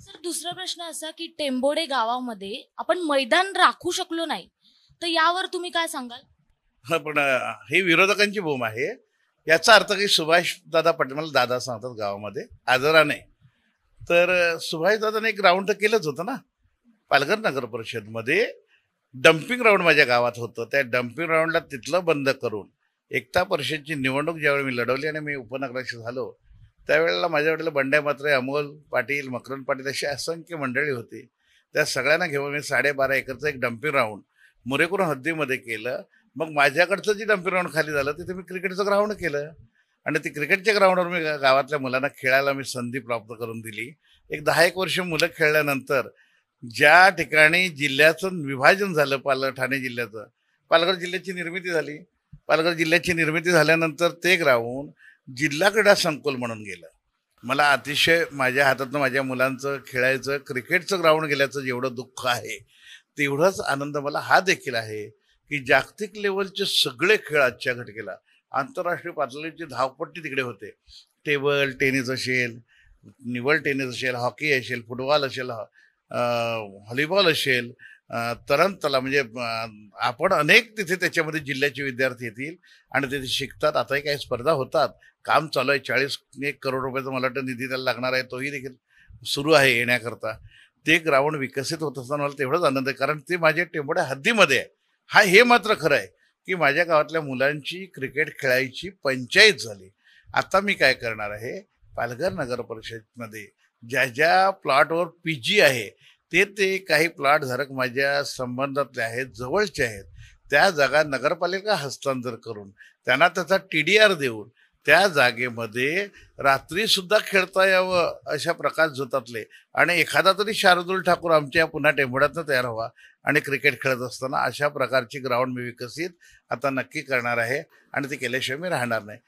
Sir दुसरा प्रश्न असा की टेंबोडे गावामध्ये आपण मैदान राखू शकलो नाही, तर यावर तुम्ही काय सांगाल? हं, पण ही विरोधकांची बोंब आहे. याचा अर्थ काही सुभाषदादा पटेल, मला दादा सांगतात गावामध्ये आदराने. तर सुभाषदादाने एक ग्राउंड तर केलंच होतं ना. पालघर नगर परिषदमध्ये डम्पिंग ग्राउंड माझ्या गावात होतं. त्या डम्पिंग ग्राउंडला तिथलं बंद करून एकता परिषदची निवडणूक ज्यावेळी मी लढवली आणि मी उपनगराध्यक्ष झालो, त्यावेळेला माझ्याकडे बंड्या म्हात्रे, अमोल पाटील, मकरंद पाटील अशी असंख्य मंडळी होती. त्या सगळ्यांना घेऊन मी 12.5 एकरचं एक डम्पिंग ग्राउंड मुरेकुर हद्दीमध्ये केलं. मग माझ्याकडचं जे डम्पिंग ग्राउंड खाली झालं तिथे मी क्रिकेटचं ग्राउंड केलं आणि ते क्रिकेटच्या ग्राउंडवर मी गावातल्या मुलांना खेळायला मी संधी प्राप्त करून दिली. एक 10 वर्ष मुलं खेळल्यानंतर ज्या ठिकाणी जिल्ह्याचं विभाजन झालं, ठाणे जिल्ह्याचं, पालघर जिल्ह्याची निर्मिती झाली. पालघर जिल्ह्याची निर्मिती झाल्यानंतर ते ग्राउंड जिल्हा क्रीडा संकुल म्हणून गेलं. मला अतिशय माझ्या हातातनं माझ्या मुलांचं खेळायचं क्रिकेटचं ग्राउंड गेल्याचं जेवढं दुःख आहे, तेवढाच आनंद मला हा देखील आहे की जागतिक लेवलचे सगळे खेळ आजच्या घटकेला, आंतरराष्ट्रीय पातळीची धावपट्टी तिकडे होते. टेबल टेनिस असेल, निवल टेनिस असेल, हॉकी असेल, फुटबॉल असेल, व्हॉलीबॉल असेल, तरण म्हणजे आपण अनेक तिथे त्याच्यामध्ये जिल्ह्याचे विद्यार्थी येतील आणि तिथे शिकतात. आताही काही स्पर्धा होतात. काम चालू आहे. 40-1 करोड रुपयाचा मला वाटतं निधी त्याला लागणार आहे. तोही देखील सुरू आहे येण्याकरता. ते ग्राउंड विकसित होत असताना मला तेवढाच आनंद आहे, कारण ते माझ्या टेंबोड्या हद्दीमध्ये आहे. हे मात्र खरं आहे की माझ्या गावातल्या मुलांची क्रिकेट खेळायची पंचायत झाली. आता मी काय करणार आहे, पालघर नगर परिषदमध्ये ज्या ज्या प्लॉटवर पीजी आहे ते काही प्लॉट धारक माझ्या संबंधातले आहेत, जवळचे आहेत, त्या जागा नगरपालिका हस्तांतर करून त्यांना त्याचा TDR देऊन त्या जागेमध्ये रात्री सुद्धा खेळता यावं अशा प्रकाश झोतातले आणि एखादा तरी शार्दूल ठाकूर आमच्या पुन्हा टेंभोड्यातनं तयार व्हावा आणि क्रिकेट खेळत असताना अशा प्रकारची ग्राउंड मी विकसित आता नक्की करणार आहे आणि ते केल्याशिवाय मी राहणार नाही.